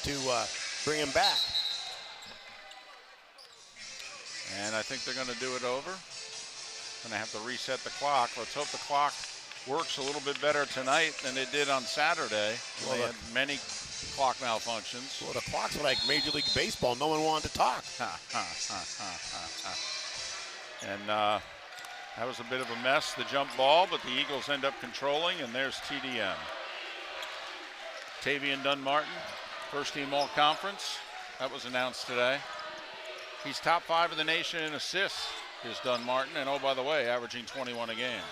to bring him back. And I think they're going to do it over. Going to have to reset the clock. Let's hope the clock works a little bit better tonight than it did on Saturday. Well, they had many clock malfunctions. Well, the clock's like Major League Baseball. No one wanted to talk. And that was a bit of a mess, the jump ball, but the Eagles end up controlling, and there's TDM. Tavian Dunn-Martin, first team all-conference. That was announced today. He's top 5 in the nation in assists, is Dunn-Martin, and oh, by the way, averaging 21 a game.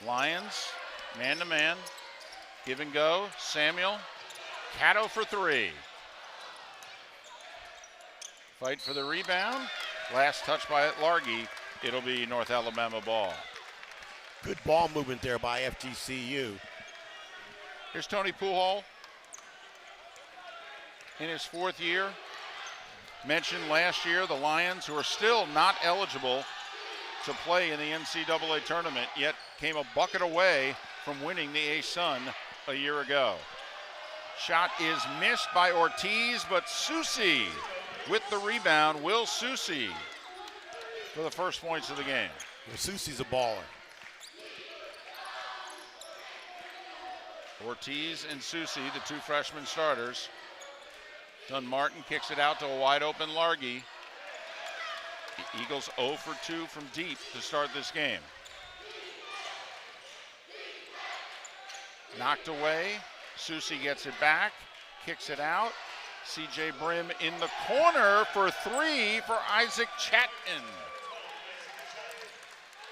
Lions, man-to-man, give and go. Samuel, Cato for 3. Fight for the rebound. Last touch by Largy. It'll be North Alabama ball. Good ball movement there by FGCU. Here's Tony Pujol in his 4th year. Mentioned last year the Lions, who are still not eligible to play in the NCAA tournament, yet came a bucket away from winning the A-Sun a year ago. Shot is missed by Ortiz, but Susi with the rebound. Will Susi for the first points of the game. Well, Susi's a baller. Ortiz and Susi, the 2 freshman starters. Dunn-Martin kicks it out to a wide open Largy. The Eagles 0 for 2 from deep to start this game. Knocked away. Susi gets it back, kicks it out. CJ Brim in the corner for 3 for Isaac Chapman.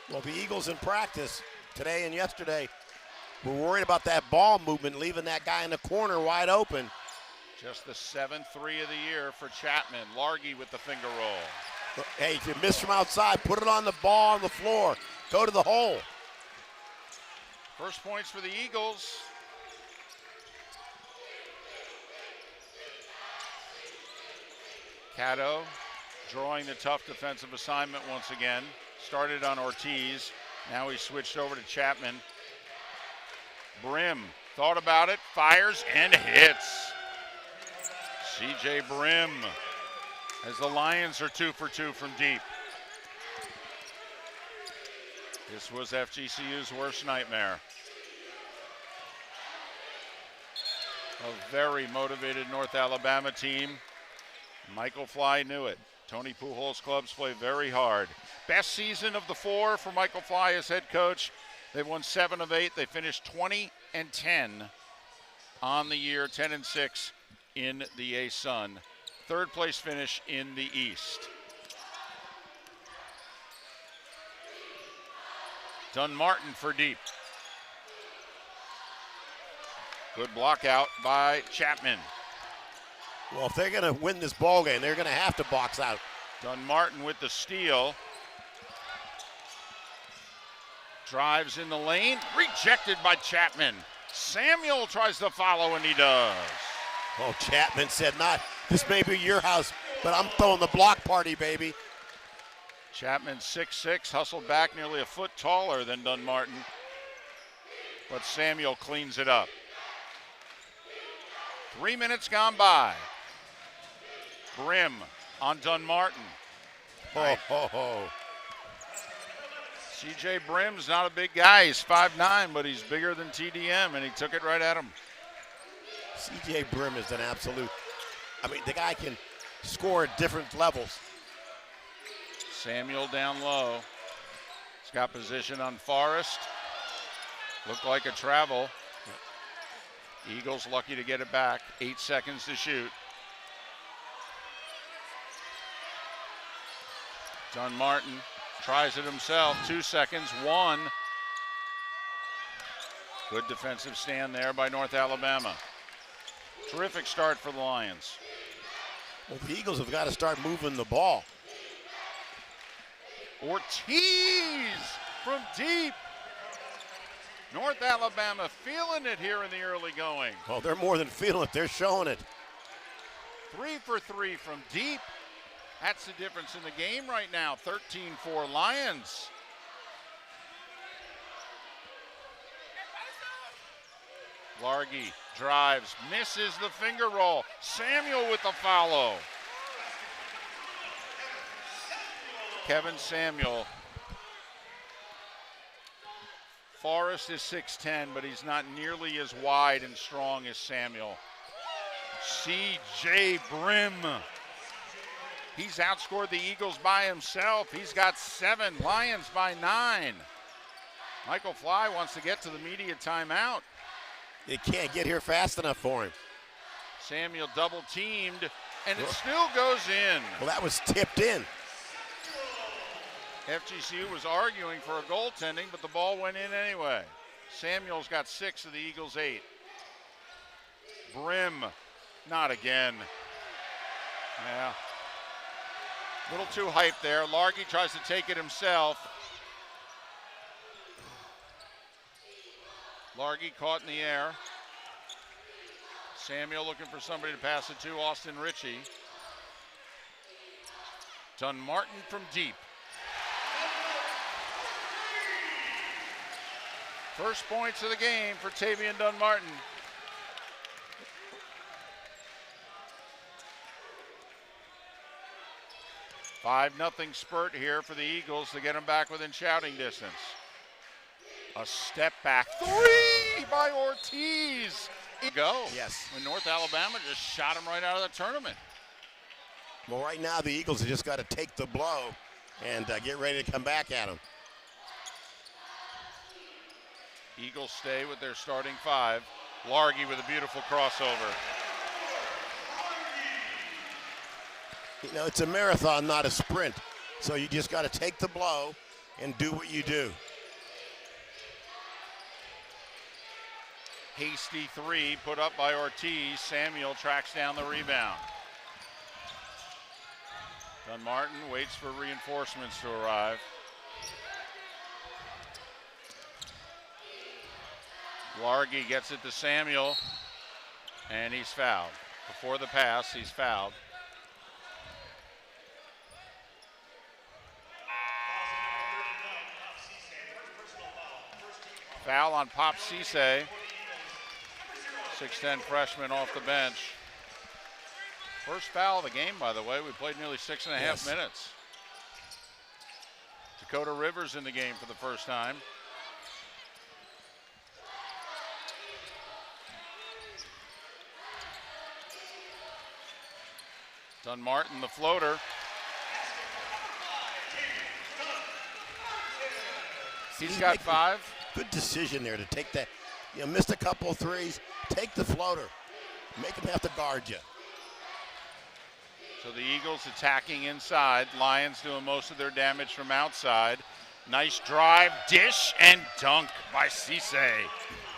Well, the Eagles in practice today and yesterday were worried about that ball movement, leaving that guy in the corner wide open. Just the 7th 3 of the year for Chapman. Largy with the finger roll. Hey, if you miss from outside, put it on the ball on the floor. Go to the hole. First points for the Eagles. Cato drawing the tough defensive assignment once again. Started on Ortiz. Now he switched over to Chapman. Brim thought about it, fires and hits. CJ Brim, as the Lions are 2 for 2 from deep. This was FGCU's worst nightmare. A very motivated North Alabama team. Michael Fly knew it. Tony Pujol's clubs play very hard. Best season of the 4 for Michael Fly as head coach. They've won 7 of 8. They finished 20-10 on the year, 10-6 in the A-Sun. 3rd place finish in the East. Dunn-Martin for deep. Good block out by Chapman. Well, if they're going to win this ball game, they're going to have to box out. Dunn-Martin with the steal. Drives in the lane, rejected by Chapman. Samuel tries to follow, and he does. Oh, Chapman said, "Not this may be your house, but I'm throwing the block party, baby." Chapman 6'6", hustled back nearly a foot taller than Dunn-Martin. But Samuel cleans it up. 3 minutes gone by. Brim on Dunn-Martin. Ho, ho, ho. CJ Brim's not a big guy. He's 5'9", but he's bigger than TDM, and he took it right at him. CJ Brim is an absolute, I mean, the guy can score at different levels. Samuel down low. He's got position on Forrest. Looked like a travel. Eagles lucky to get it back. 8 seconds to shoot. Dunn-Martin tries it himself. 2 seconds. 1. Good defensive stand there by North Alabama. Terrific start for the Lions. Well, the Eagles have got to start moving the ball. Ortiz from deep. North Alabama feeling it here in the early going. Well, they're more than feeling it. They're showing it. 3 for 3 from deep. That's the difference in the game right now. 13-4 Lions. Largy drives, misses the finger roll. Samuel with the follow. Kevin Samuel. Forrest is 6'10", but he's not nearly as wide and strong as Samuel. C.J. Brim. He's outscored the Eagles by himself. He's got 7, Lions by 9. Michael Fly wants to get to the media timeout. They can't get here fast enough for him. Samuel double teamed, and it still goes in. Well, that was tipped in. FGCU was arguing for a goaltending, but the ball went in anyway. Samuel's got 6 of the Eagles' 8. Brim, not again. Yeah. A little too hyped there. Largy tries to take it himself. Largy caught in the air. Samuel looking for somebody to pass it to. Austin Ritchie. Dunmartin from deep. First points of the game for Tavian Dunmartin. $5-0 spurt here for the Eagles to get them back within shouting distance. A step back 3 by Ortiz. Go. Yes. When North Alabama just shot him right out of the tournament. Well, right now the Eagles have just got to take the blow and get ready to come back at them. Eagles stay with their starting 5. Largy with a beautiful crossover. You know, it's a marathon, not a sprint. So you just got to take the blow and do what you do. Hasty 3 put up by Ortiz. Samuel tracks down the rebound. Dunmartin waits for reinforcements to arrive. Largy gets it to Samuel, and he's fouled. Before the pass, he's fouled. Foul on Pop Cisse. 6'10" freshman off the bench. First foul of the game, by the way. We played nearly 6.5 minutes. Dakota Rivers in the game for the first time. Dunmartin, the floater. He's got 5. Good decision there to take that. You know, missed a couple of threes. Take the floater. Make him have to guard you. So the Eagles attacking inside. Lions doing most of their damage from outside. Nice drive, dish, and dunk by Cisse.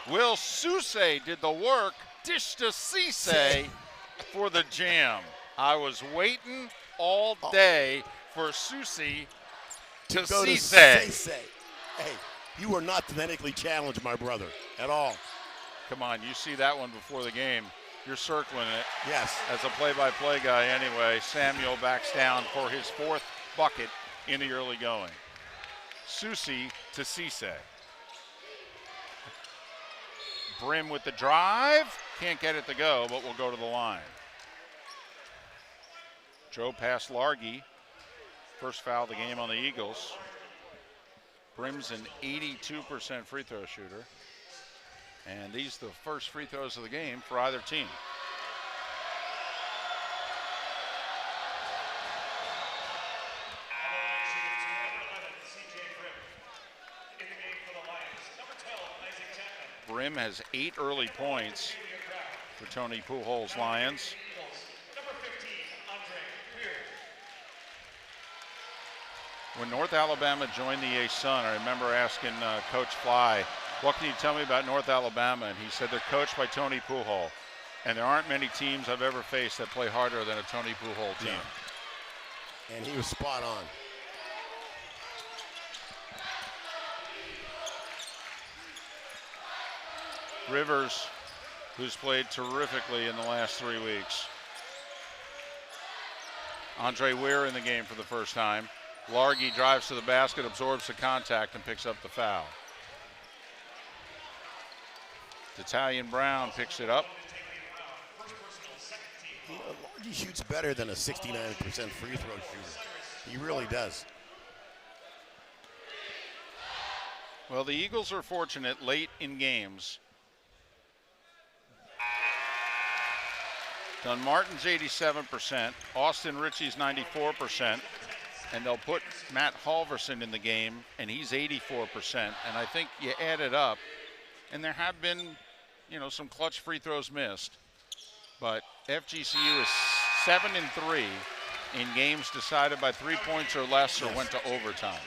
Will Cisse did the work. Dish to Cisse for the jam. I was waiting all day for Susie to go to Cisse. Cisse. Hey, you were not phonetically challenged, my brother, at all. Come on, you see that one before the game. You're circling it. Yes. As a play-by-play guy anyway, Samuel backs down for his 4th bucket in the early going. Susie to Cisse. Brim with the drive. Can't get it to go, but will go to the line. Joe past Largy. First foul of the game on the Eagles. Brim's an 82% free throw shooter. And these are the first free throws of the game for either team. Brim has 8 early points for Tony Pujols' Lions. When North Alabama joined the ASUN, I remember asking Coach Fly, what can you tell me about North Alabama? And he said they're coached by Tony Pujols. And there aren't many teams I've ever faced that play harder than a Tony Pujols team. Yeah. And he was spot on. Rivers, who's played terrifically in the last 3 weeks. Andre Weir in the game for the first time. Largy drives to the basket, absorbs the contact, and picks up the foul. Italian Brown picks it up. You know, Largy shoots better than a 69% free throw shooter. He really does. Well, the Eagles are fortunate late in games. Dunmartin's 87%, Austin Ritchie's 94%, and they'll put Matt Halverson in the game, and he's 84%. And I think you add it up, and there have been, you know, some clutch free throws missed, but FGCU is 7-3 in games decided by 3 points or less or went to overtime.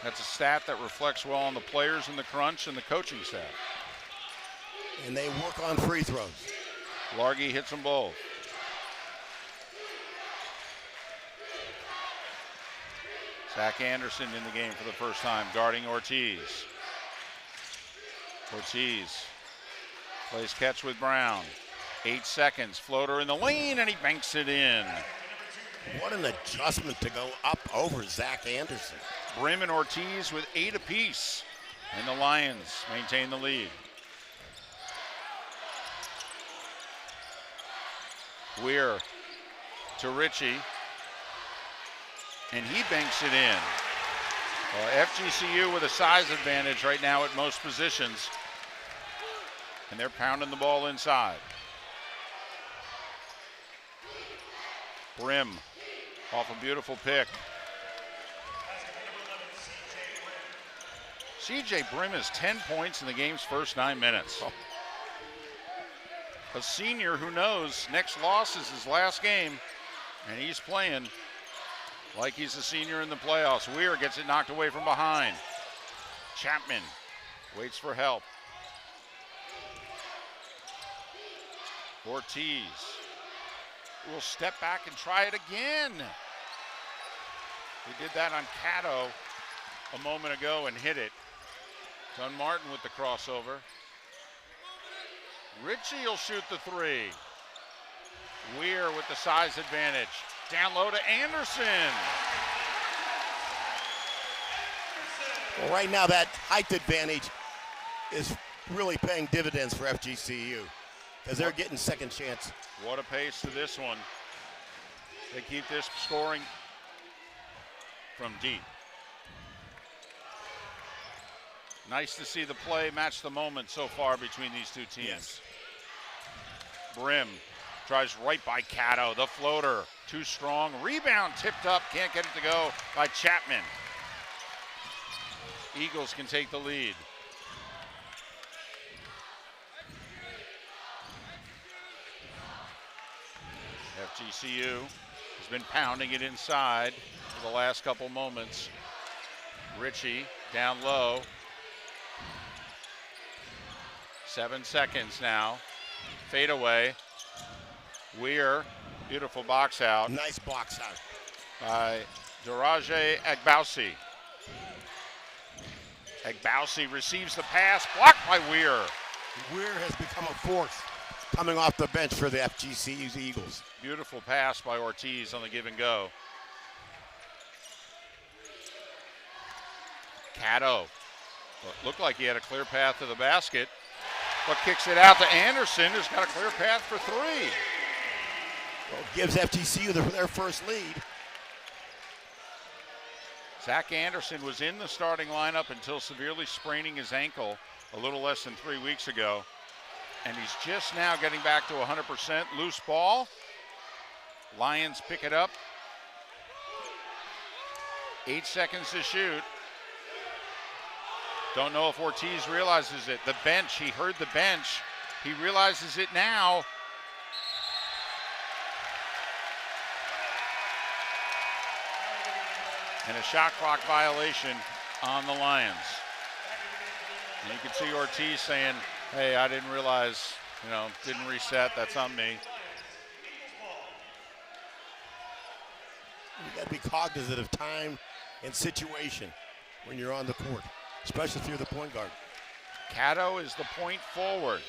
That's a stat that reflects well on the players in the crunch and the coaching staff. And they work on free throws. Largy hits them both. Zach Anderson in the game for the first time, guarding Ortiz. Ortiz plays catch with Brown. 8 seconds, floater in the lane, and he banks it in. What an adjustment to go up over Zach Anderson. Brim and Ortiz with 8 apiece, and the Lions maintain the lead. Weir to Ritchie, and he banks it in. FGCU with a size advantage right now at most positions, and they're pounding the ball inside. Brim off a beautiful pick. CJ Brim has 10 points in the game's first 9 minutes. A senior who knows next loss is his last game, and he's playing like he's a senior in the playoffs. Weir gets it knocked away from behind. Chapman waits for help. Ortiz will step back and try it again. He did that on Cato a moment ago and hit it. Dunmartin with the crossover. Ritchie will shoot the 3. Weir with the size advantage. Down low to Anderson. Well, right now that height advantage is really paying dividends for FGCU because they're getting second chance. What a pace to this one. They keep this scoring from deep. Nice to see the play match the moment so far between these two teams. Yes. Brim drives right by Cato. The floater, too strong. Rebound tipped up, can't get it to go by Chapman. Eagles can take the lead. FGCU has been pounding it inside for the last couple moments. Ritchie down low. 7 seconds now. Fade away. Weir, beautiful box out. Nice box out. By Daraje Agbausi. Agbausi receives the pass, blocked by Weir. Weir has become a force coming off the bench for the FGCU's Eagles. Beautiful pass by Ortiz on the give and go. Cato. Looked like he had a clear path to the basket, but kicks it out to Anderson, who's got a clear path for 3. Well, gives FGCU their first lead. Zach Anderson was in the starting lineup until severely spraining his ankle a little less than 3 weeks ago. And he's just now getting back to 100%. Loose ball. Lions pick it up. 8 seconds to shoot. Don't know if Ortiz realizes it. The bench, he heard the bench. He realizes it now. And a shot clock violation on the Lions. And you can see Ortiz saying, hey, I didn't realize, didn't reset, that's on me. You got to be cognizant of time and situation when you're on the court, especially if you're the point guard. Cato is the point forward.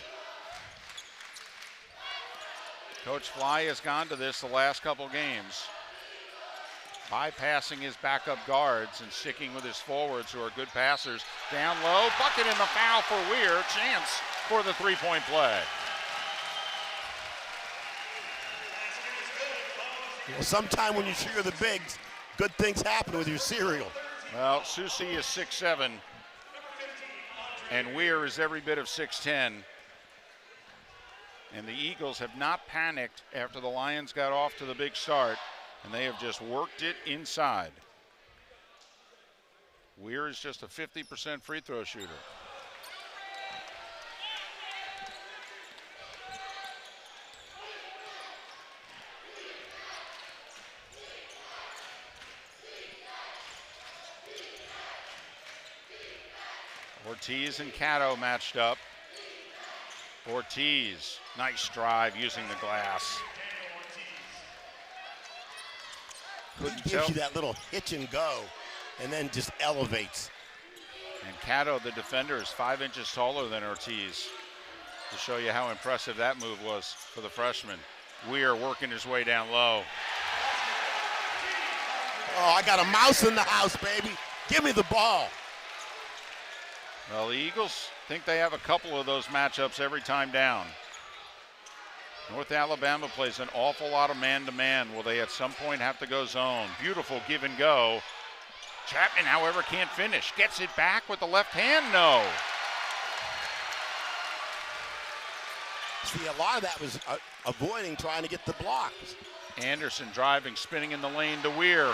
Coach Fly has gone to this the last couple games. bypassing his backup guards and sticking with his forwards who are good passers. Down low, bucket in the foul for Weir. Chance for the three-point play. Well, sometime when you share the bigs, good things happen with your cereal. Well, Susie is 6'7", and Weir is every bit of 6'10". And the Eagles have not panicked after the Lions got off to the big start, and they have just worked it inside. Weir is just a 50% free throw shooter. Ortiz and Cato matched up. Ortiz, nice drive using the glass. Couldn't gives you that little hitch and go, and then just elevates. And Cato, the defender, is 5 inches taller than Ortiz. To show you how impressive that move was for the freshman. Weir working his way down low. Oh, I got a mouse in the house, baby. Give me the ball. Well, the Eagles think they have a couple of those matchups every time down. North Alabama plays an awful lot of man-to-man. Will they at some point have to go zone? Beautiful give and go. Chapman, however, can't finish. Gets it back with the left hand, no. See, a lot of that was avoiding trying to get the blocks. Anderson driving, spinning in the lane to Weir.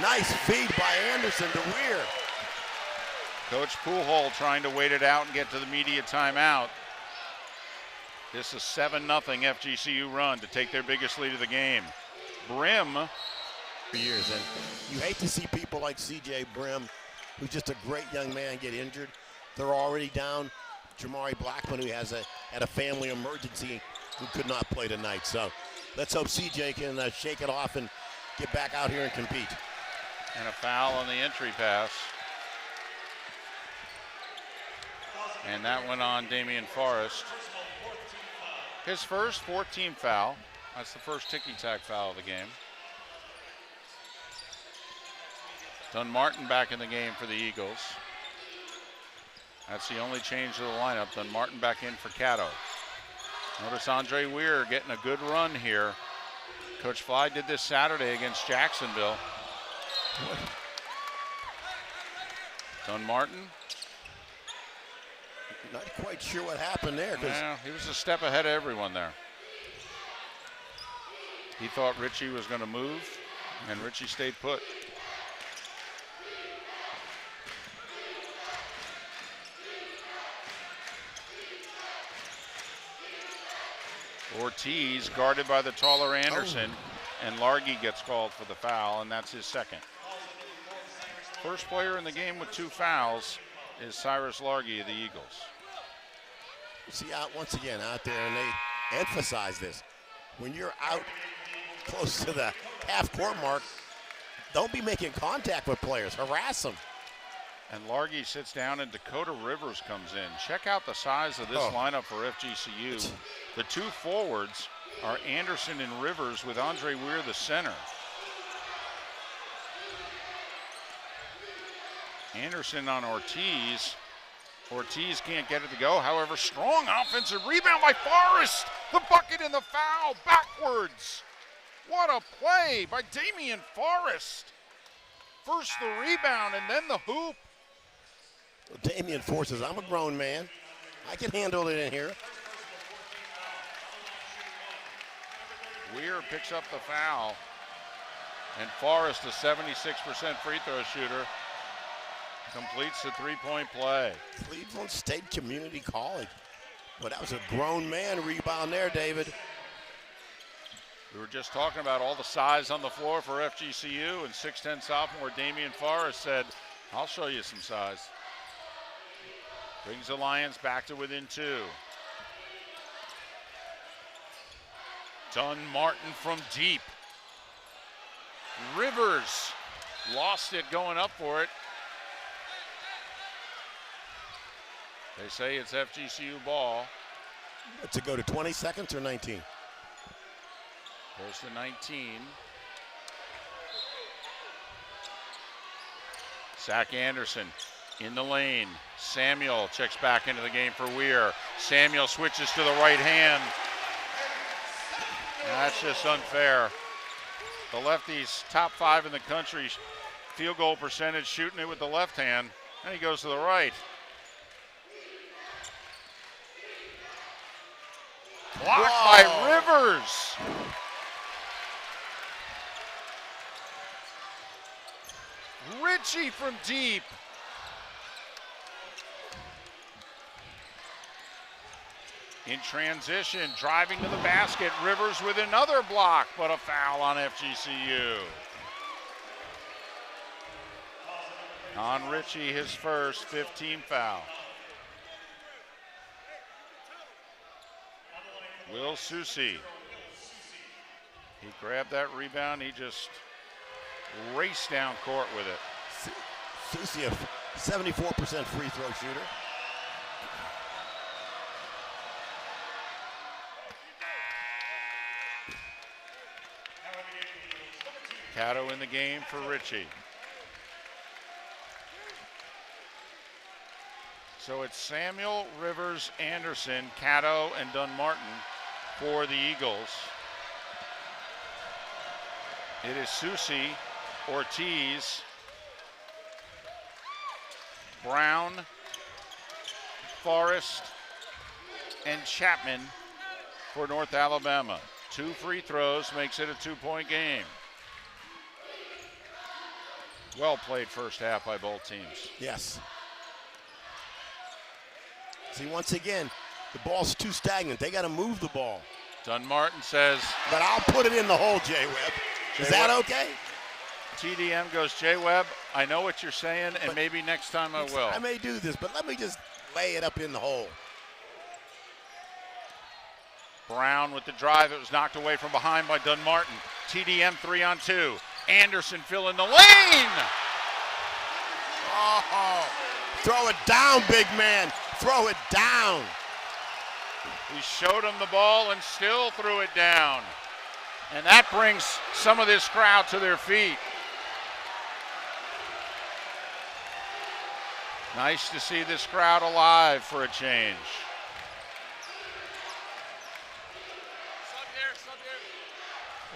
Nice feed by Anderson to Weir. Coach Poolhole trying to wait it out and get to the media timeout. This is 7-0 FGCU run to take their biggest lead of the game. Brim. For years, and you hate to see people like C.J. Brim, who's just a great young man, get injured. They're already down Jamari Blackman, who had a family emergency and could not play tonight. So let's hope C.J. can shake it off and get back out here and compete. And a foul on the entry pass. And that went on Damian Forrest. His first 14 foul. That's the first ticky-tack foul of the game. Dunmartin back in the game for the Eagles. That's the only change to the lineup. Dunmartin back in for Cato. Notice Andre Weir getting a good run here. Coach Fly did this Saturday against Jacksonville. Dunmartin. Not quite sure what happened there. Yeah, he was a step ahead of everyone there. He thought Richie was going to move, and Richie stayed put. Ortiz guarded by the taller Anderson, and Largy gets called for the foul, and that's his second. First player in the game with 2 fouls is Cyrus Largy of the Eagles. See, once again out there, and they emphasize this. When you're out close to the half-court mark, don't be making contact with players. Harass them. And Largy sits down, and Dakota Rivers comes in. Check out the size of this lineup for FGCU. The 2 forwards are Anderson and Rivers with Andre Weir the center. Anderson on Ortiz. Ortiz can't get it to go. However, strong offensive rebound by Forrest. The bucket and the foul backwards. What a play by Damian Forrest. First the rebound and then the hoop. Well, Damian forces, I'm a grown man. I can handle it in here. Weir picks up the foul. And Forrest, a 76% free throw shooter, completes the 3-point play. Cleveland State Community College. Well, that was a grown man rebound there, David. We were just talking about all the size on the floor for FGCU, and 6'10" sophomore Damian Forrest said, I'll show you some size. Brings the Lions back to within 2. Dunmartin from deep. Rivers lost it going up for it. They say it's FGCU ball. To go to 20 seconds or 19? Goes to 19. Zach Anderson in the lane. Samuel checks back into the game for Weir. Samuel switches to the right hand. That's just unfair. The lefty's top 5 in the country field goal percentage, shooting it with the left hand, and he goes to the right. Blocked by Rivers. Ritchie from deep. In transition, driving to the basket. Rivers with another block, but a foul on FGCU. On Ritchie, his first 15 foul. Will Susi. He grabbed that rebound. He just raced down court with it. Susi, a 74% free throw shooter. Cato in the game for Ritchie. So it's Samuel, Rivers, Anderson, Cato, and Dunmartin for the Eagles. It is Susi, Ortiz, Brown, Forrest, and Chapman for North Alabama. 2 free throws makes it a 2-point game. Well played first half by both teams. Yes. See, once again, the ball's too stagnant. They got to move the ball. Dunmartin says, but I'll put it in the hole, J-Webb. Is that okay? TDM goes, J-Webb, I know what you're saying, and maybe next time I will. I may do this, but let me just lay it up in the hole. Brown with the drive. It was knocked away from behind by Dunmartin. TDM 3-on-2. Anderson filling the lane. Oh, throw it down, big man. Throw it down. He showed him the ball and still threw it down. And that brings some of this crowd to their feet. Nice to see this crowd alive for a change.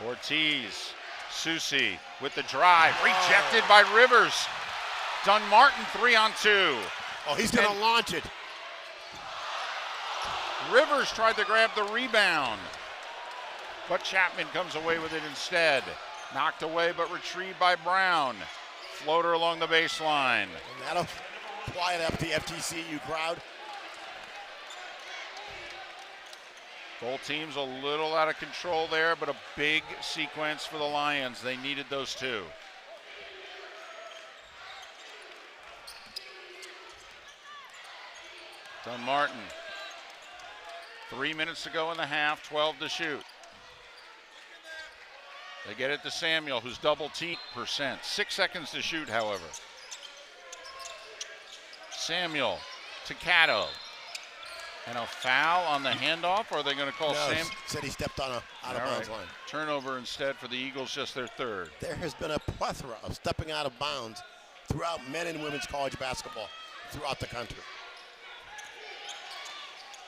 Ortiz, Susi with the drive, rejected by Rivers. Dunmartin 3-on-2. Oh, he's going to launch it. Rivers tried to grab the rebound, but Chapman comes away with it instead. Knocked away but retrieved by Brown. Floater along the baseline. And that'll quiet up the FGCU crowd. Both teams a little out of control there, but a big sequence for the Lions. They needed those two. Dunmartin. 3 minutes to go in the half, 12 to shoot. They get it to Samuel, who's double team %. 6 seconds to shoot, however. Samuel to Cato. And a foul on the handoff, or are they going to call Sam? Said he stepped on a out-of-bounds line. Turnover instead for the Eagles, just their third. There has been a plethora of stepping out of bounds throughout men and women's college basketball throughout the country.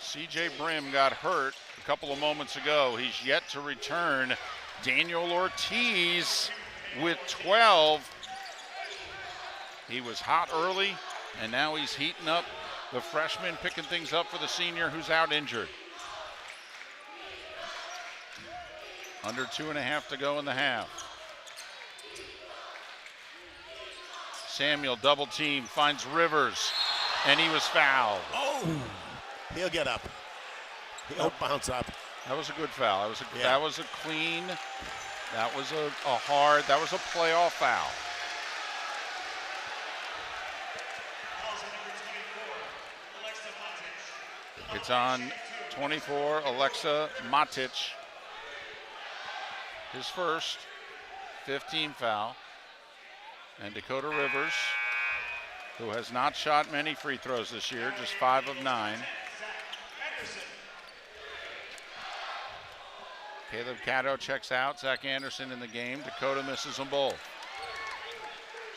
CJ Brim got hurt a couple of moments ago. He's yet to return. Daniel Ortiz with 12. He was hot early, and now he's heating up. The freshman picking things up for the senior who's out injured. Under 2.5 to go in the half. Samuel double team, finds Rivers, and he was fouled. Oh, he'll get up. He'll bounce up. That was a good foul. That was a clean, that was a hard, that was a playoff foul. It's on 24, Alexa Matic. His first 15 foul. And Dakota Rivers, who has not shot many free throws this year, just 5 of 9. Caleb Cato checks out. Zach Anderson in the game. Dakota misses them both.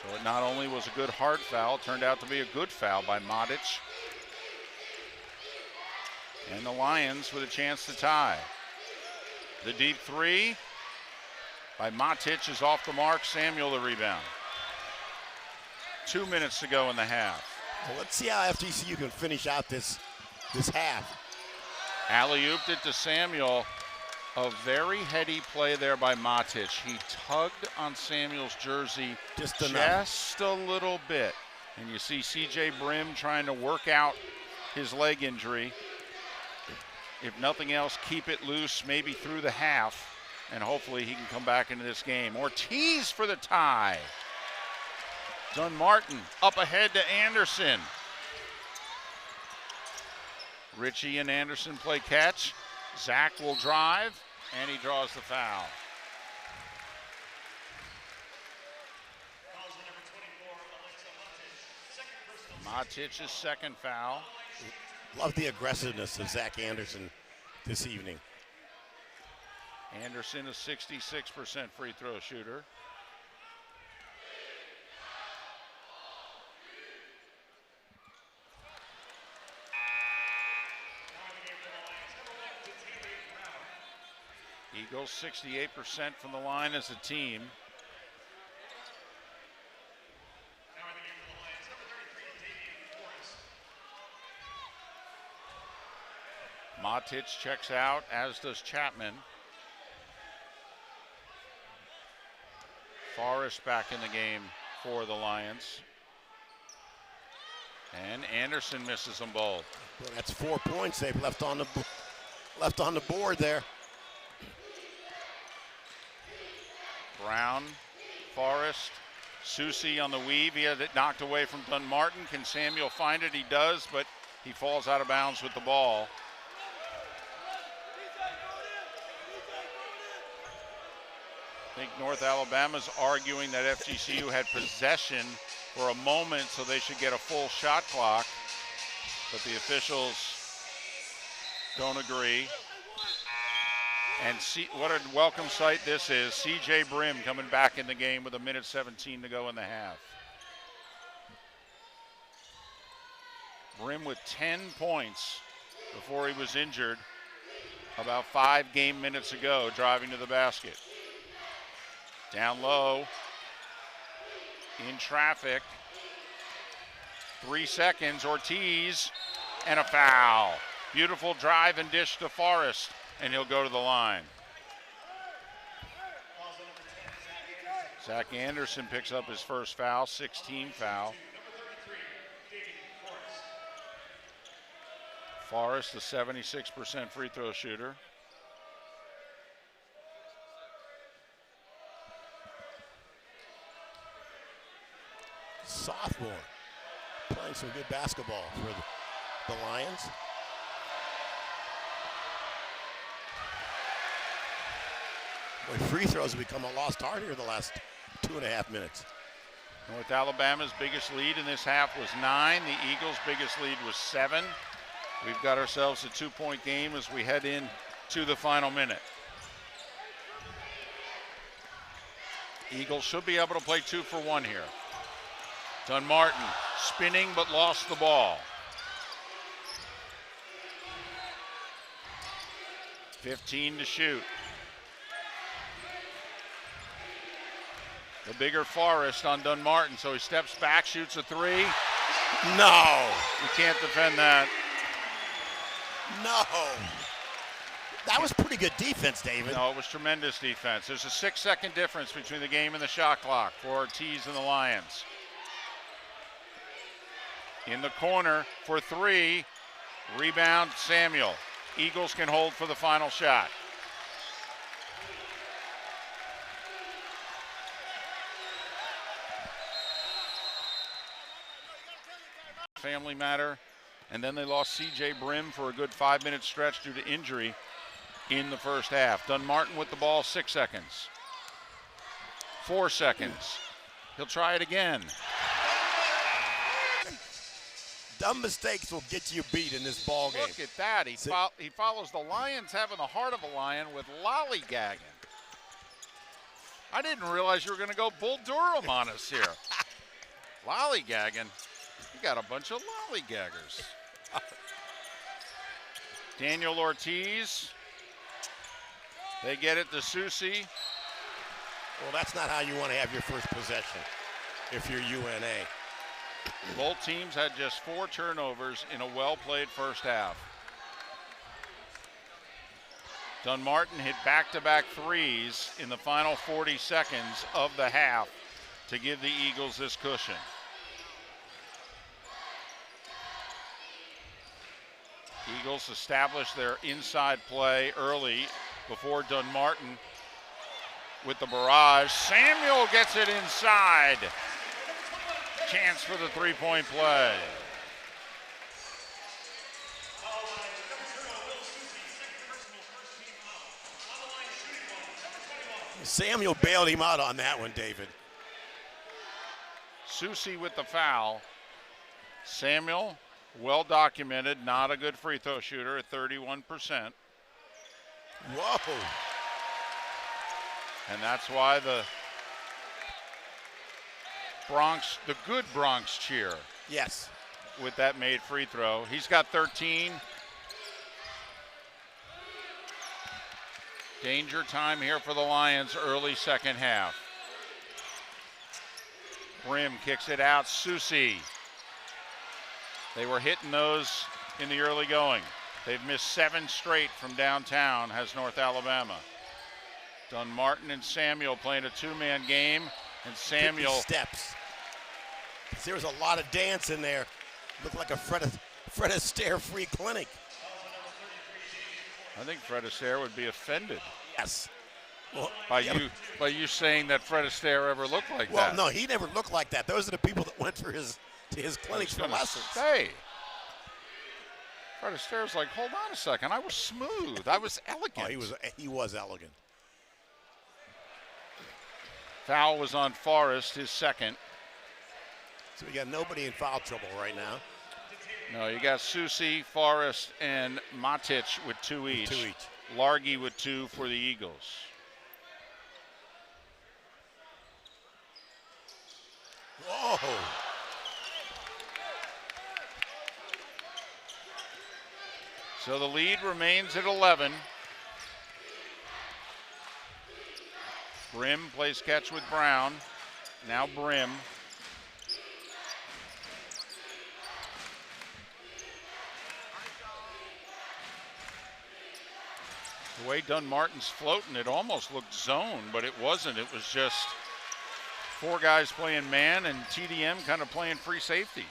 So it not only was a good hard foul, it turned out to be a good foul by Modic. And the Lions with a chance to tie. The deep three by Matic is off the mark. Samuel the rebound. 2 minutes to go in the half. Well, let's see how FGCU can finish out this half. Alley-ooped it to Samuel. A very heady play there by Matic. He tugged on Samuel's jersey just a little bit. And you see CJ Brim trying to work out his leg injury. If nothing else, keep it loose maybe through the half, and hopefully he can come back into this game. Ortiz for the tie. Dunmartin up ahead to Anderson. Ritchie and Anderson play catch. Zach will drive, and he draws the foul. Matic's second foul. Love the aggressiveness of Zach Anderson this evening. Anderson, a 66% free throw shooter. Eagles 68% from the line as a team. Matic checks out, as does Chapman. Forrest back in the game for the Lions. And Anderson misses them both. Well, that's 4 points they've left on the board there. Brown, Forrest, Susi on the weave. He had it knocked away from Dunmartin. Can Samuel find it? He does, but he falls out of bounds with the ball. I think North Alabama's arguing that FGCU had possession for a moment, so they should get a full shot clock, but the officials don't agree. And see what a welcome sight this is. CJ Brim coming back in the game with 1:17 to go in the half. Brim with 10 points before he was injured about 5 game minutes ago, driving to the basket. Down low, in traffic, 3 seconds, Ortiz, and a foul. Beautiful drive and dish to Forrest, and he'll go to the line. Zach Anderson picks up his first foul, 16 foul. Forrest, the 76% free throw shooter. Sophomore playing some good basketball for the Lions. Boy, free throws have become a lost art here the last 2.5 minutes. North Alabama's biggest lead in this half was 9. The Eagles' biggest lead was 7. We've got ourselves a 2-point game as we head into the final minute. Eagles should be able to play 2 for 1 here. Dunmartin spinning but lost the ball. 15 to shoot. The bigger Forrest on Dunmartin, so he steps back, shoots a 3. No. You can't defend that. No. That was pretty good defense, David. No, it was tremendous defense. There's a 6-second difference between the game and the shot clock for Ortiz and the Lions. In the corner for 3, rebound Samuel. Eagles can hold for the final shot. Family matter, and then they lost CJ Brim for a good 5-minute stretch due to injury in the first half. Dunmartin with the ball, 6 seconds. 4 seconds. He'll try it again. Dumb mistakes will get you beat in this ball game. Look at that. He follows the Lions having the heart of a lion with lollygagging. I didn't realize you were going to go Bull Durham on us here. Lollygagging? You got a bunch of lollygaggers. Daniel Ortiz. They get it to Susie. Well, that's not how you want to have your first possession if you're UNA. Both teams had just 4 turnovers in a well-played first half. Dunmartin hit back-to-back threes in the final 40 seconds of the half to give the Eagles this cushion. Eagles established their inside play early before Dunmartin with the barrage. Samuel gets it inside. Chance for the three-point play. Samuel bailed him out on that one, David. Susie with the foul. Samuel, well documented, not a good free throw shooter at 31%. Whoa. And that's why the good Bronx cheer. Yes. With that made free throw. He's got 13. Danger time here for the Lions, early second half. Brim kicks it out, Susie. They were hitting those in the early going. They've missed 7 straight from downtown, has North Alabama. Dunmartin and Samuel playing a 2-man game, and Samuel. Steps. There was a lot of dance in there. Looked like a Fred Astaire free clinic. I think Fred Astaire would be offended. Yes. Well, by you saying that Fred Astaire ever looked like that. Well, no, he never looked like that. Those are the people that went to his clinics for lessons. Hey, Fred Astaire's like, hold on a second, I was smooth, I was elegant. Oh, he was elegant. Foul was on Forrest, his second. So we got nobody in foul trouble right now. No, you got Susie, Forrest, and Matic with 2 each. 2 each. Largy with 2 for the Eagles. Whoa. So the lead remains at 11. Brim plays catch with Brown. Now Brim. The way Dunmartin's floating, it almost looked zone, but it wasn't. It was just 4 guys playing man and TDM kind of playing free safety.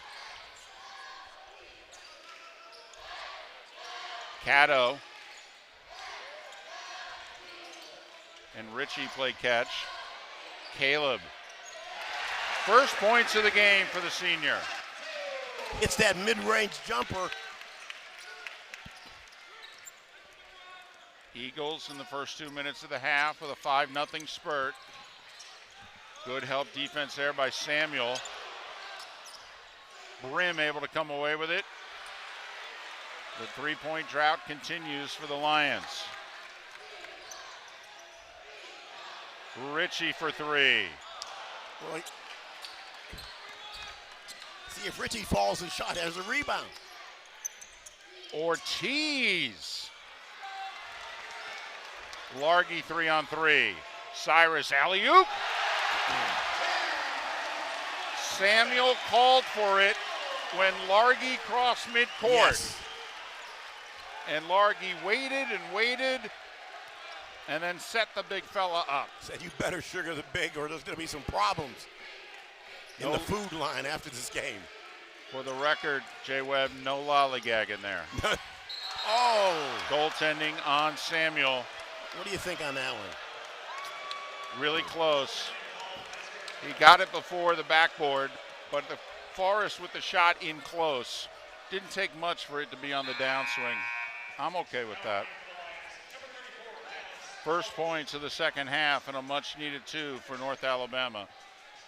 Caddo and Richie play catch. Caleb. First points of the game for the senior. It's that mid-range jumper. Eagles in the first 2 minutes of the half with a 5-0 spurt. Good help defense there by Samuel. Brim able to come away with it. The 3-point drought continues for the Lions. Richie for 3. Well, see if Richie falls and shot has a rebound. Ortiz. Largy 3-on-3. Cyrus alley-oop. Samuel called for it when Largy crossed midcourt. Yes. And Largy waited and then set the big fella up. Said you better sugar the big or there's going to be some problems in the food line after this game. For the record, Jay Webb, no lollygagging there. Oh. Goaltending on Samuel. What do you think on that one? Really close. He got it before the backboard, but the Forrest with the shot in close. Didn't take much for it to be on the downswing. I'm okay with that. First points of the second half and a much-needed 2 for North Alabama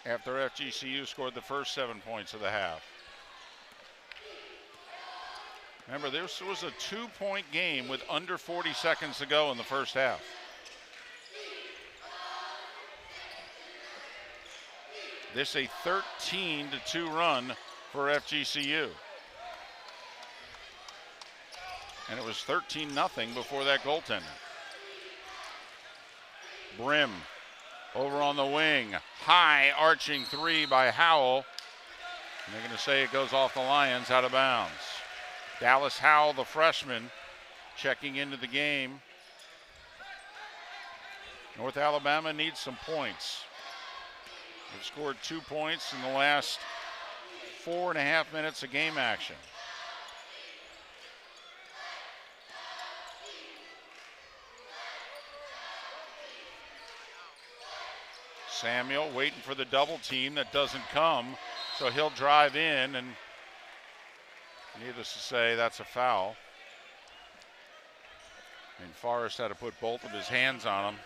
after FGCU scored the first 7 points of the half. Remember, this was a 2-point game with under 40 seconds to go in the first half. This a 13-2 run for FGCU. And it was 13-0 before that goaltending. Brim over on the wing. High arching three by Howell. And they're going to say it goes off the Lions, out of bounds. Dallas Howell, the freshman, checking into the game. North Alabama needs some points. They've scored 2 points in the last 4.5 minutes of game action. Samuel waiting for the double team that doesn't come, so he'll drive in, and needless to say, that's a foul. And Forrest had to put both of his hands on him.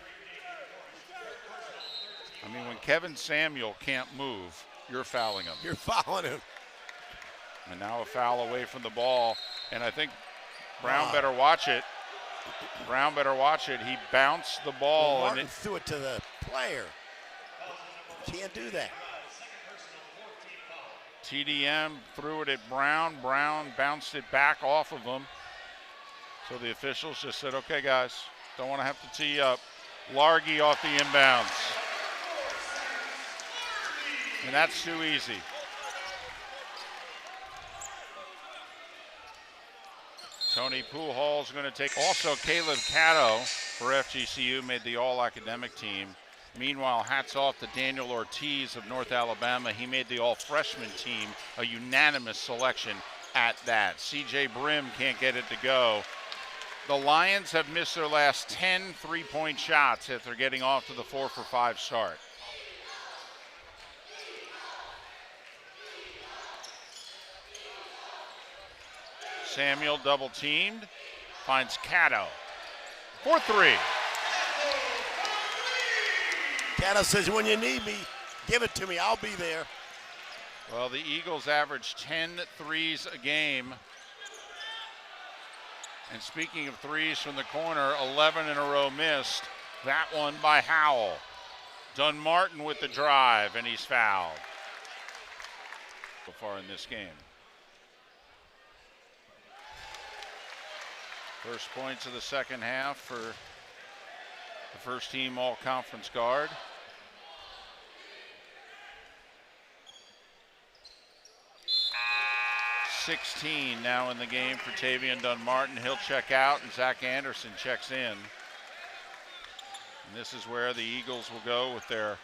I mean, when Kevin Samuel can't move, you're fouling him. You're fouling him. And now a foul away from the ball, and I think Brown better watch it. Brown better watch it. He bounced the ball. Well, Martin threw it to the player. Can't do that. TDM threw it at Brown. Brown bounced it back off of him. So the officials just said, okay, guys, don't want to have to tee up. Largy off the inbounds. And that's too easy. Tony Pujols going to take. Also, Caleb Cato for FGCU made the all-academic team. Meanwhile, hats off to Daniel Ortiz of North Alabama. He made the all-freshman team, a unanimous selection at that. CJ Brim can't get it to go. The Lions have missed their last 10 three-point shots after getting off to the 4-for-5 start. Samuel double teamed, finds Cato for three. Cato says, when you need me, give it to me, I'll be there. Well, the Eagles average 10 threes a game. And speaking of threes from the corner, 11 in a row missed. That one by Howell. Dunmartin with the drive, and he's fouled so far in this game. First points of the second half for the first team all-conference guard. .16 now in the game for Tavian Dunmartin. He'll check out, and Zach Anderson checks in. And this is where the Eagles will go with their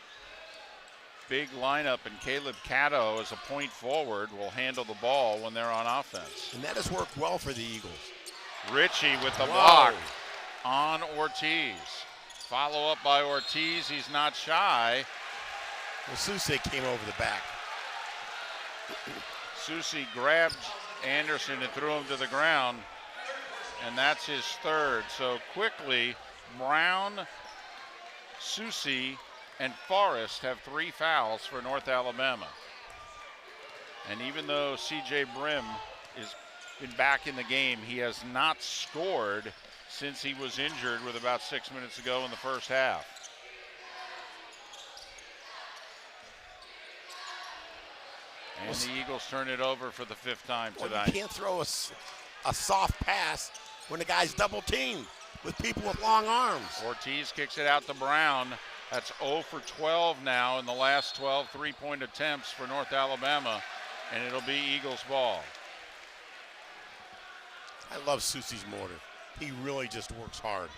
big lineup, and Caleb Cato as a point forward will handle the ball when they're on offense. And that has worked well for the Eagles. Ritchie with the block on Ortiz. Follow up by Ortiz, he's not shy. Well, Susie came over the back. Susie grabbed Anderson and threw him to the ground, and that's his third. So quickly, Brown, Susie, and Forrest have 3 fouls for North Alabama. And even though CJ Brim has been back in the game, he has not scored since he was injured with about 6 minutes to go in the first half. And the Eagles turn it over for the 5th time tonight. Well, you can't throw a soft pass when the guy's double teamed with people with long arms. Ortiz kicks it out to Brown. That's 0 for 12 now in the last 12 three-point attempts for North Alabama, and it'll be Eagles ball. I love Susie's mortar. He really just works hard.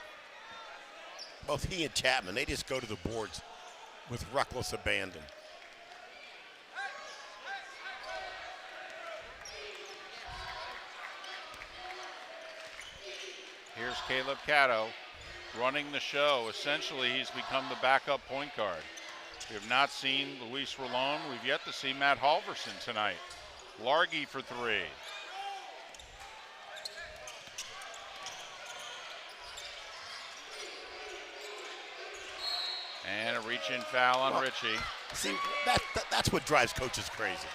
Both he and Chapman, they just go to the boards with reckless abandon. Here's Caleb Cato running the show. Essentially, he's become the backup point guard. We have not seen Luis Rolón. We've yet to see Matt Halverson tonight. Largy for 3. And a reach-in foul on Ritchie. See, that's what drives coaches crazy.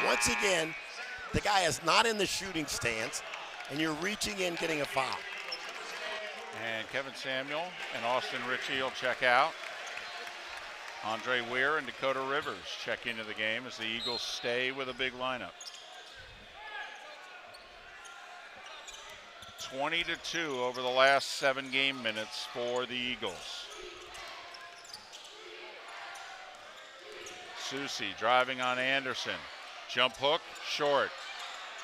Once again, the guy is not in the shooting stance, and you're reaching in, getting a foul. And Kevin Samuel and Austin Ritchie will check out. Andre Weir and Dakota Rivers check into the game as the Eagles stay with a big lineup. 20-2 over the last 7 game minutes for the Eagles. Susi driving on Anderson. Jump hook, short.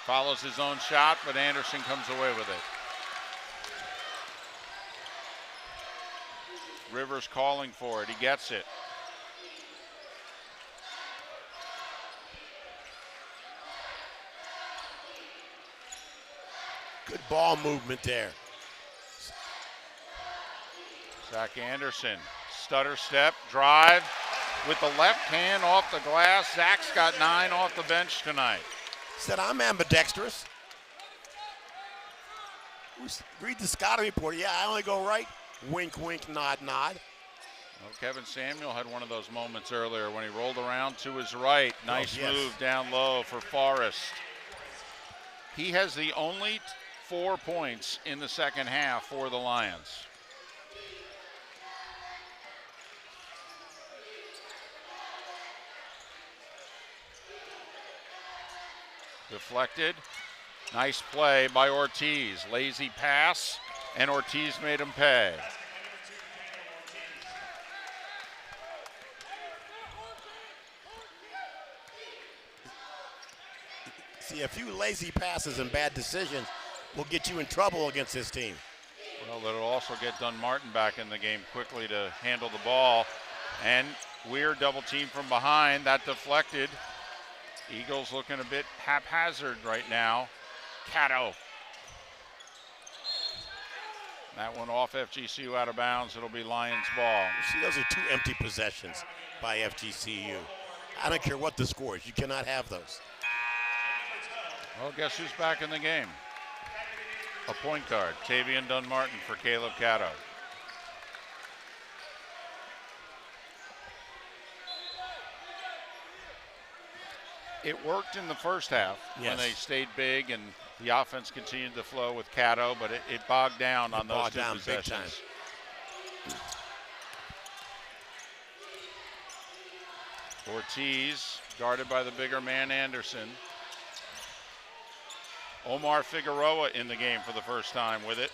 Follows his own shot, but Anderson comes away with it. Rivers calling for it. He gets it. Good ball movement there. Zach Anderson, stutter step, drive with the left hand off the glass. Zach's got 9 off the bench tonight. Said I'm ambidextrous. Read the Scott report. Yeah, I only go right. Wink, wink, nod, nod. Well, Kevin Samuel had one of those moments earlier when he rolled around to his right. Nice move down low for Forrest. He has the only 4 points in the second half for the Lions. Deflected. Nice play by Ortiz. Lazy pass, and Ortiz made him pay. See, a few lazy passes and bad decisions will get you in trouble against this team. Well, it'll also get Dunmartin back in the game quickly to handle the ball. And Weir double team from behind. That deflected. Eagles looking a bit haphazard right now. Cato. That one off FGCU out of bounds. It'll be Lions ball. See, those are 2 empty possessions by FGCU. I don't care what the score is. You cannot have those. Well, guess who's back in the game? A point guard, Tavian Dunmartin for Caleb Cato. It worked in the first half when they stayed big and the offense continued to flow with Cato, but it bogged down on those 2 possessions. Ortiz guarded by the bigger man Anderson. Omar Figueroa in the game for the first time with it.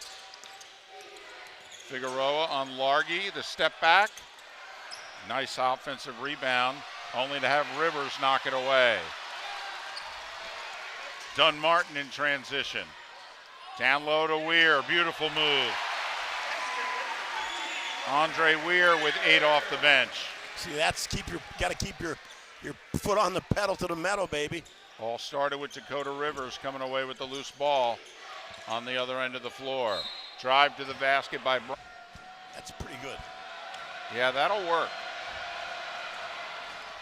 Figueroa on Largy, the step back. Nice offensive rebound, only to have Rivers knock it away. Dunmartin in transition. Down low to Weir, beautiful move. Andre Weir with 8 off the bench. See, that's got to keep your foot on the pedal to the metal, baby. All started with Dakota Rivers coming away with the loose ball on the other end of the floor. Drive to the basket by Brown. That's pretty good. Yeah, that'll work.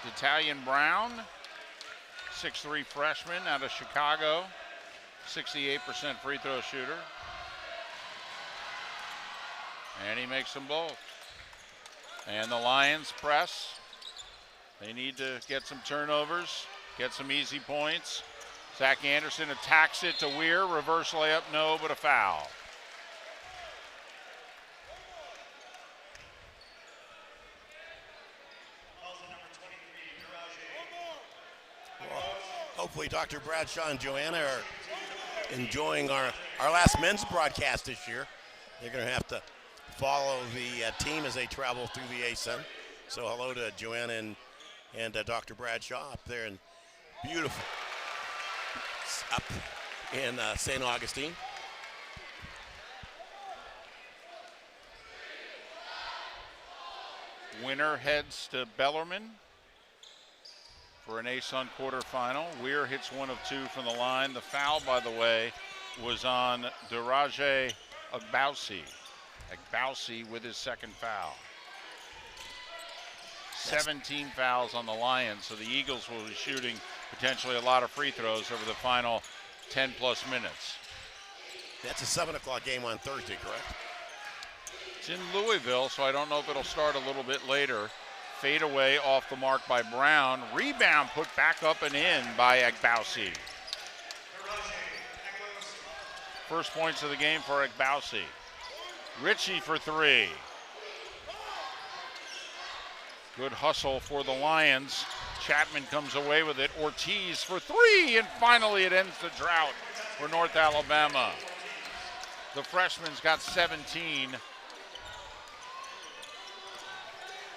D'Italian Brown, 6'3" freshman out of Chicago, 68% free throw shooter. And he makes them both. And the Lions press. They need to get some turnovers. Get some easy points. Zach Anderson attacks it to Weir. Reverse layup, no, but a foul. Well, hopefully Dr. Bradshaw and Joanna are enjoying our last men's broadcast this year. They're going to have to follow the team as they travel through the ASUN. So hello to Joanna and Dr. Bradshaw up there in beautiful up in St. Augustine. Winner heads to Bellarmine for an ASUN quarterfinal. Weir hits 1 of 2 from the line. The foul, by the way, was on Daraje Agbausi. Agbausi with his second foul. 17 fouls on the Lions, so the Eagles will be shooting potentially a lot of free throws over the final 10 plus minutes. That's a 7 o'clock game on Thursday, correct? It's in Louisville, so I don't know if it'll start a little bit later. Fade away off the mark by Brown. Rebound put back up and in by Agbausi. First points of the game for Agbausi. Ritchie for 3. Good hustle for the Lions. Chapman comes away with it. Ortiz for three, and finally it ends the drought for North Alabama. The freshman's got 17.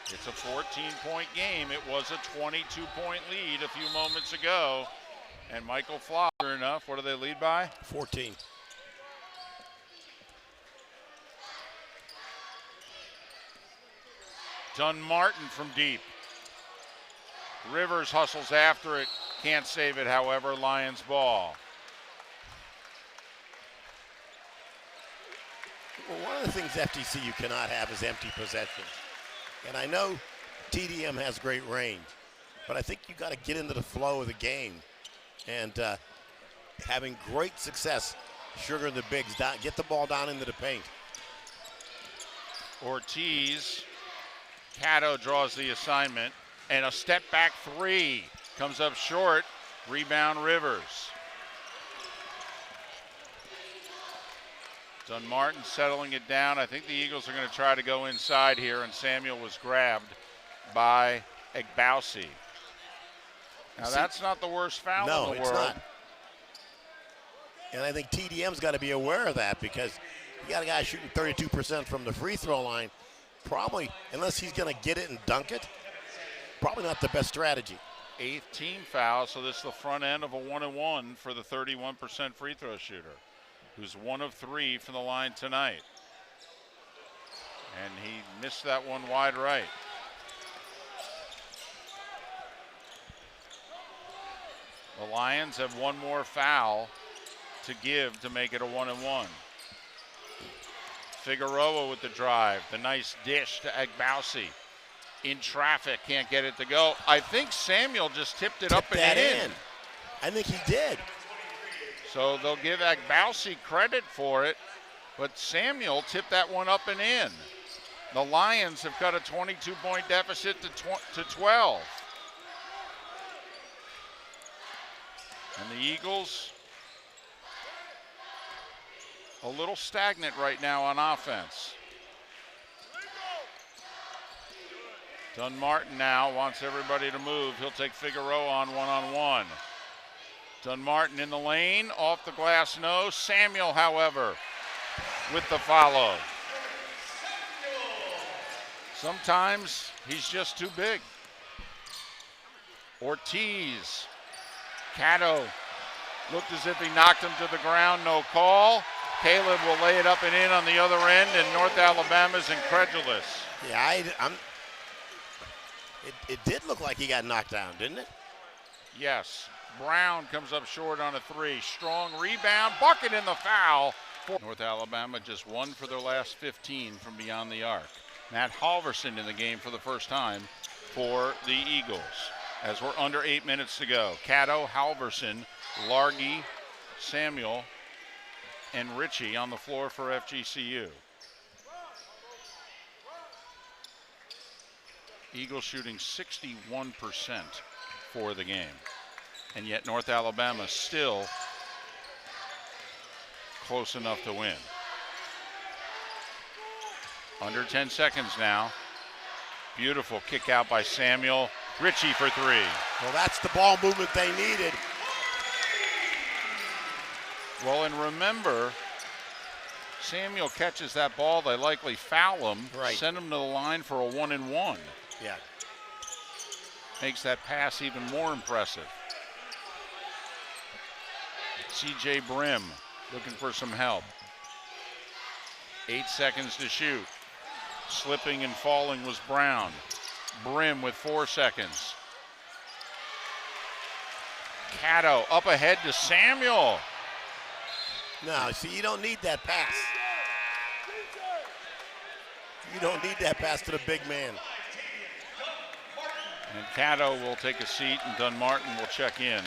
It's a 14-point game. It was a 22-point lead a few moments ago. And Michael Fly, sure enough, what do they lead by? 14. Dunn-Martin from deep. Rivers hustles after it. Can't save it, however. Lions ball. Well, one of the things FGCU cannot have is empty possessions. And I know TDM has great range, but I think you got to get into the flow of the game. And having great success, sugaring the bigs down, get the ball down into the paint. Ortiz, Cato draws the assignment, and a step back three comes up short. Rebound Rivers. Dunn-Martin settling it down. I think the Eagles are going to try to go inside here, and Samuel was grabbed by Egbowsi. Now that's not the worst foul in the world. No, it's not. And I think TDM's got to be aware of that, because you got a guy shooting 32% from the free throw line. Probably, unless he's going to get it and dunk it, probably not the best strategy. 8th team foul, so this is the front end of a 1-and-1 for the 31% free throw shooter, who's 1 of 3 from the line tonight. And he missed that one wide right. The Lions have one more foul to give to make it a 1-and-1. Figueroa with the drive, the nice dish to Egbowsi. In traffic, can't get it to go. I think Samuel just tipped it up and in. I think he did. So they'll give Egbowsi credit for it, but Samuel tipped that one up and in. The Lions have cut a 22-point deficit to 12. And the Eagles a little stagnant right now on offense. Dunn-Martin now wants everybody to move. He'll take Figueroa on one-on-one. Dunn-Martin in the lane, off the glass, no. Samuel, however, with the follow. Sometimes he's just too big. Ortiz. Cato looked as if he knocked him to the ground, no call. Caleb will lay it up and in on the other end, and North Alabama's incredulous. Yeah, it did look like he got knocked down, didn't it? Yes. Brown comes up short on a three. Strong rebound, bucket in the foul. North Alabama just 1 for their last 15 from beyond the arc. Matt Halverson in the game for the first time for the Eagles, as we're under 8 minutes to go. Cato, Halverson, Largy, Samuel, and Ritchie on the floor for FGCU. Eagles shooting 61% for the game. And yet North Alabama still close enough to win. Under 10 seconds now. Beautiful kick out by Samuel. Ritchie for three. Well, that's the ball movement they needed. Well, and remember, Samuel catches that ball, they likely foul him, right. Send him to the line for a 1-and-1. Yeah. Makes that pass even more impressive. CJ Brim looking for some help. 8 seconds to shoot. Slipping and falling was Brown. Brim with 4 seconds. Cato up ahead to Samuel. No, see, you don't need that pass. You don't need that pass to the big man. And Cato will take a seat, and Dunn-Martin will check in.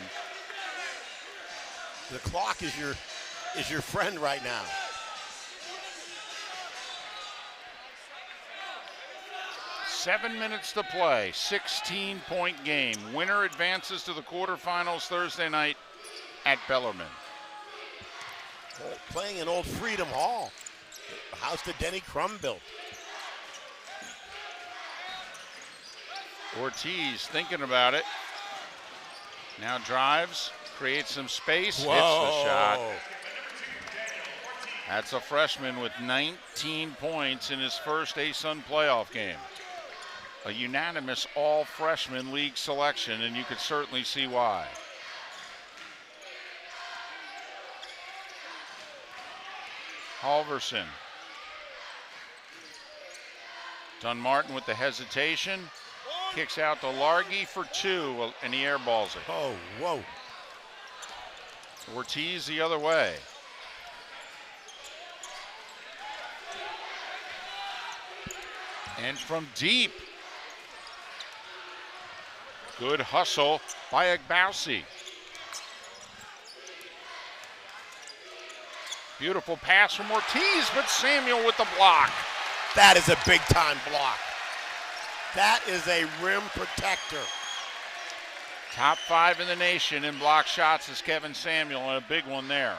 The clock is your friend right now. Seven minutes to play, 16-point game. Winner advances to the quarterfinals Thursday night at Bellarmine. Well, playing in Old Freedom Hall, the house that Denny Crum built. Ortiz thinking about it. Now drives, creates some space, hits Whoa. the shot. That's a freshman with 19 points in his first ASUN playoff game. A unanimous all-freshman league selection, and you could certainly see why. Halverson. Dunmartin with the hesitation. Kicks out to Largy for 2, and he airballs it. Oh, whoa. Ortiz the other way. And from deep. Good hustle by Agbausi. Beautiful pass from Ortiz, but Samuel with the block. That is a big-time block. That is a rim protector. Top 5 in the nation in block shots is Kevin Samuel, and a big one there.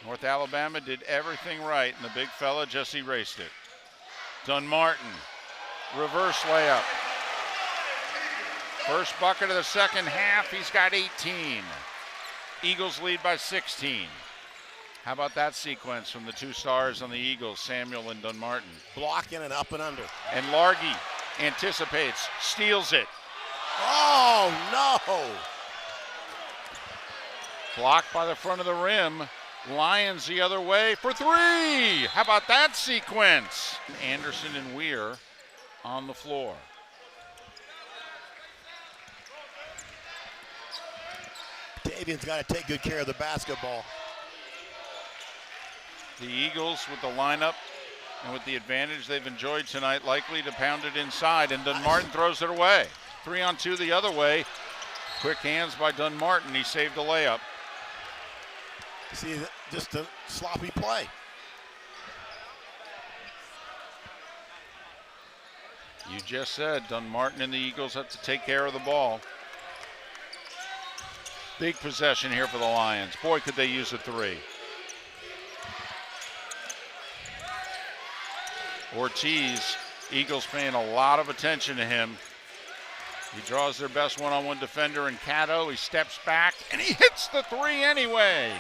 North Alabama did everything right, and the big fella just erased it. Dunmartin, reverse layup. First bucket of the second half, he's got 18. Eagles lead by 16. How about that sequence from the 2 stars on the Eagles, Samuel and Dunmartin? Blocking and up and under. And Largy anticipates, steals it. Oh, no. Blocked by the front of the rim. Lions the other way for 3. How about that sequence? Anderson and Weir on the floor. Davian's got to take good care of the basketball. The Eagles with the lineup and with the advantage they've enjoyed tonight, likely to pound it inside, and Dunmartin throws it away. 3-on-2 the other way. Quick hands by Dunmartin. He saved the layup. See, just a sloppy play. You just said Dunmartin and the Eagles have to take care of the ball. Big possession here for the Lions. Boy, could they use a 3. Ortiz, Eagles paying a lot of attention to him. He draws their best one-on-one defender in Cato. He steps back, and he hits the 3 anyway.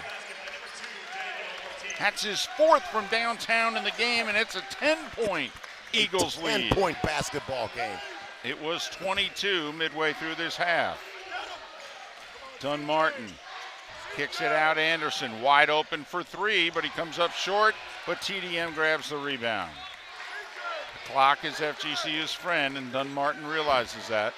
That's his 4th from downtown in the game, and it's a 10-point Eagles lead. 10-point basketball game. It was 22 midway through this half. Dunmartin kicks it out. Anderson wide open for 3, but he comes up short, but TDM grabs the rebound. The clock is FGCU's friend, and Dunmartin realizes that.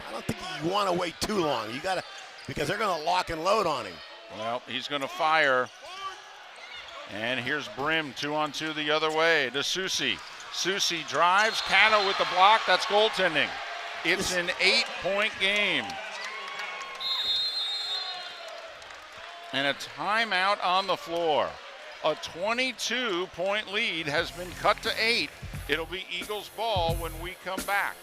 I don't think you want to wait too long. You got to, because they're going to lock and load on him. Well, he's going to fire. And here's Brim, 2-on-2 the other way to Susi. Susi drives, Cato with the block. That's goaltending. It's an 8-point game. And a timeout on the floor. A 22-point lead has been cut to 8. It'll be Eagles ball when we come back.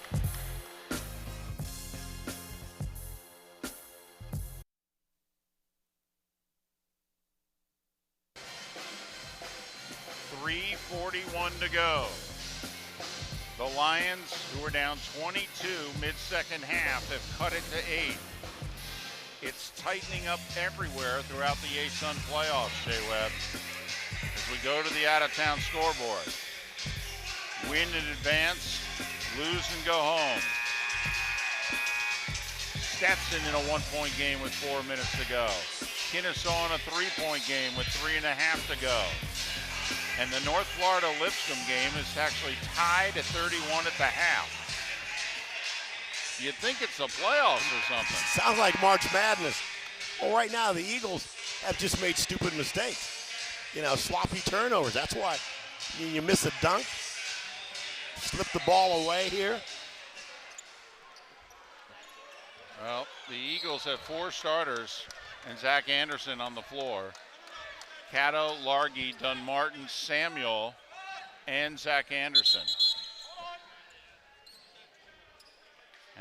.3:41 to go. The Lions, who are down 22 mid-second half, have cut it to 8. It's tightening up everywhere throughout the ASUN playoffs, Jay Webb. As we go to the out-of-town scoreboard. Win in advance, lose and go home. Stetson in a 1-point game with 4 minutes to go. Kennesaw in a 3-point game with 3.5 to go. And the North Florida Lipscomb game is actually tied at 31 at the half. You'd think it's the playoffs or something. Sounds like March Madness. Well, right now the Eagles have just made stupid mistakes. You know, sloppy turnovers. That's why you miss a dunk, slip the ball away here. Well, the Eagles have 4 starters and Zach Anderson on the floor. Cato, Largy, Dunmartin, Samuel, and Zach Anderson.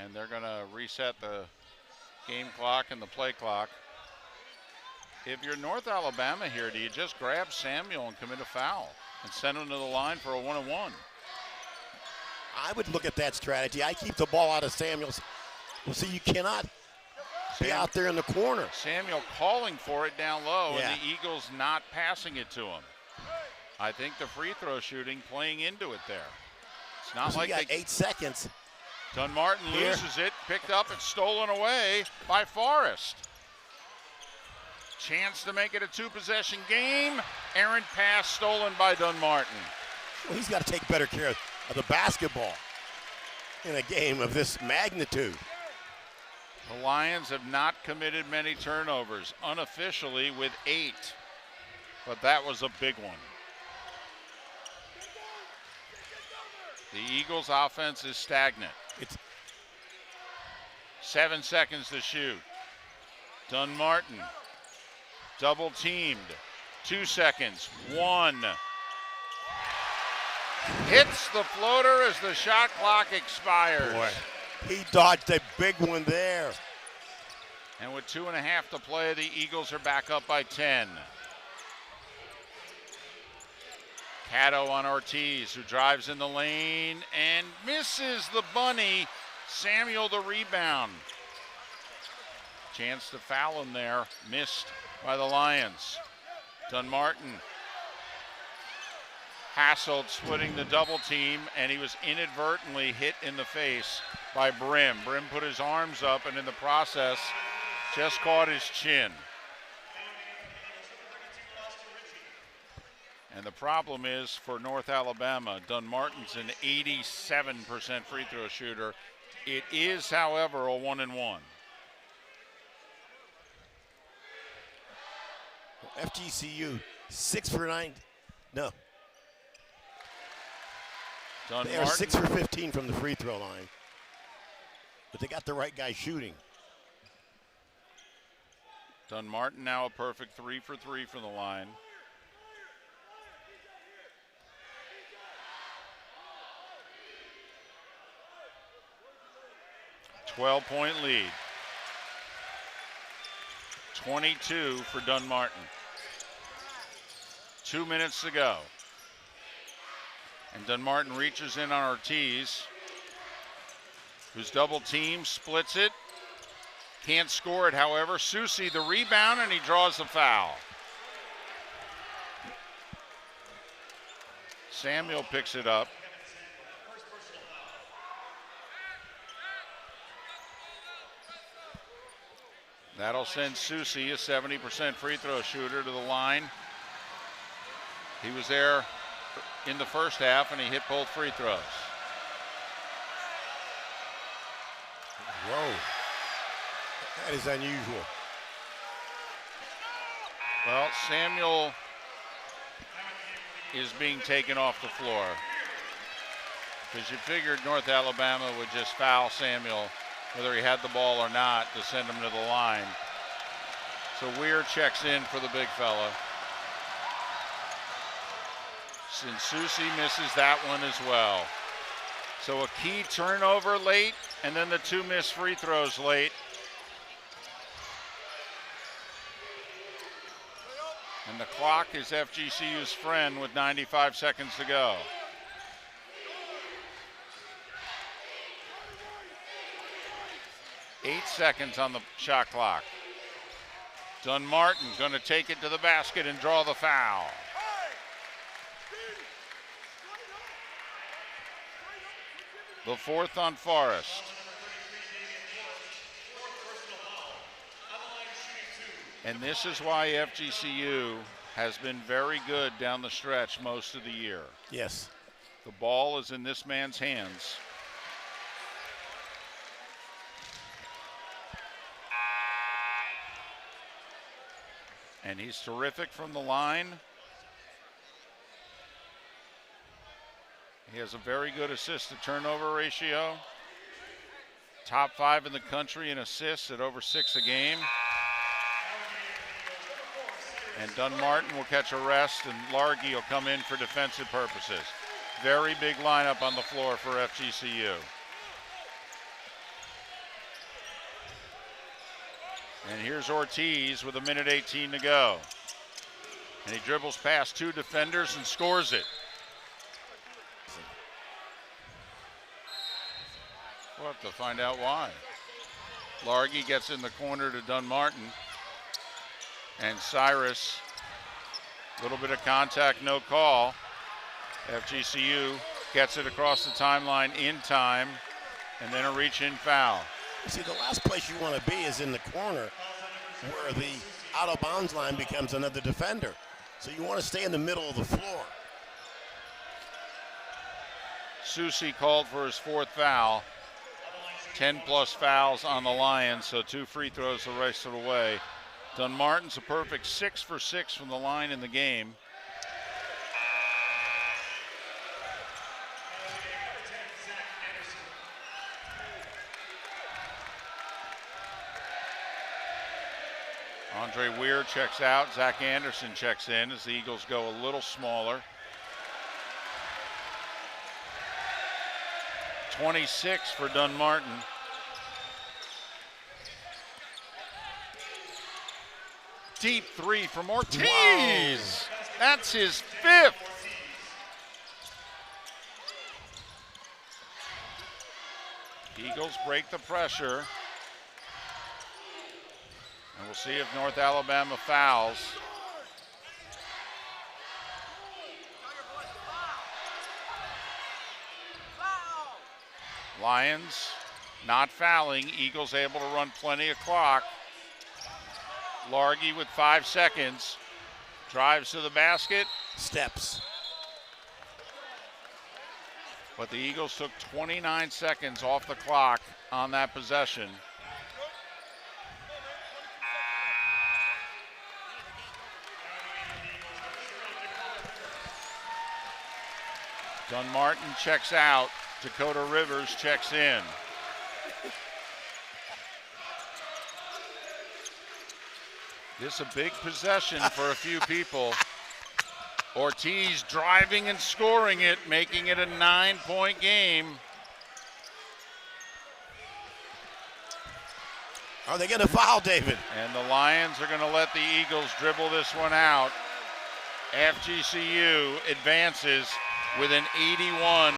And they're going to reset the game clock and the play clock. If you're North Alabama here, do you just grab Samuel and commit a foul and send him to the line for a 1-on-1? I would look at that strategy. I keep the ball out of Samuel's. Well, see, you cannot be out there in the corner. Samuel calling for it down low, Yeah. and the Eagles not passing it to him. I think the free throw shooting playing into it there. It's not So like you got they, 8 seconds. Dunmartin Here. loses it, picked up and stolen away by Forrest. Chance to make it a 2-possession game. Errant pass stolen by Dunmartin. Well, he's got to take better care of the basketball in a game of this magnitude. The Lions have not committed many turnovers, unofficially with 8, but that was a big one. The Eagles' offense is stagnant. It's 7 seconds to shoot. Dunmartin, double teamed. 2 seconds, 1. Hits the floater as the shot clock expires. boy, he dodged a big one there. And with 2.5 to play, the Eagles are back up by 10. Cato on Ortiz, who drives in the lane and misses the bunny. Samuel the rebound. Chance to foul him there, missed by the Lions. Dunmartin hassled, splitting the double team, and he was inadvertently hit in the face by Brim. Brim put his arms up and in the process just caught his chin. And the problem is for North Alabama, Dunmartin's an 87% free throw shooter. It is, however, a 1-and-1. FGCU, 6 for 9. No, they are Dunmartin 6 for 15 from the free throw line. But they got the right guy shooting. Dunmartin now a perfect 3 for 3 from the line. .12 lead. 22 for Dunmartin. 2 minutes to go. And Dunmartin reaches in on Ortiz, who's double team, splits it. Can't score it, however. Susi the rebound, and he draws the foul. Samuel picks it up. That'll send Susi, a 70% free throw shooter, to the line. He was there in the first half, and he hit both free throws. Whoa, that is unusual. Well, Samuel is being taken off the floor, because you figured North Alabama would just foul Samuel whether he had the ball or not to send him to the line. So Weir checks in for the big fella. And Susi misses that one as well. So a key turnover late, and then the 2 missed free throws late. And the clock is FGCU's friend with 95 seconds to go. Eight seconds on the shot clock. Dunmartin going to take it to the basket and draw the foul. The 4th on Forrest. And this is why FGCU has been very good down the stretch most of the year. Yes. The ball is in this man's hands. And he's terrific from the line. He has a very good assist to turnover ratio. Top 5 in the country in assists at over 6 a game. And Dunmartin will catch a rest, and Largy will come in for defensive purposes. Very big lineup on the floor for FGCU. And here's Ortiz with 1:18 to go. And he dribbles past 2 defenders and scores it. We'll have to find out why. Largy gets in the corner to Dunmartin. And Cyrus, a little bit of contact, no call. FGCU gets it across the timeline in time, and then a reach-in foul. See, the last place you want to be is in the corner where the out-of-bounds line becomes another defender. So you want to stay in the middle of the floor. Susi called for his 4th foul. 10-plus fouls on the Lions, so 2 free throws the rest of the way. Dunmartin's a perfect 6 for 6 from the line in the game. Andre Weir checks out. Zach Anderson checks in as the Eagles go a little smaller. 26 for Dunmartin. Deep 3 from Ortiz. Wow. That's his 5th. Eagles break the pressure. And we'll see if North Alabama fouls. Lions not fouling. Eagles able to run plenty of clock. Largy with 5 seconds. Drives to the basket. Steps. But the Eagles took 29 seconds off the clock on that possession. Dunmartin checks out. Dakota Rivers checks in. This a big possession for a few people. Ortiz driving and scoring it, making it a 9-point game. Are they going to foul, David? And the Lions are going to let the Eagles dribble this one out. FGCU advances with an 81.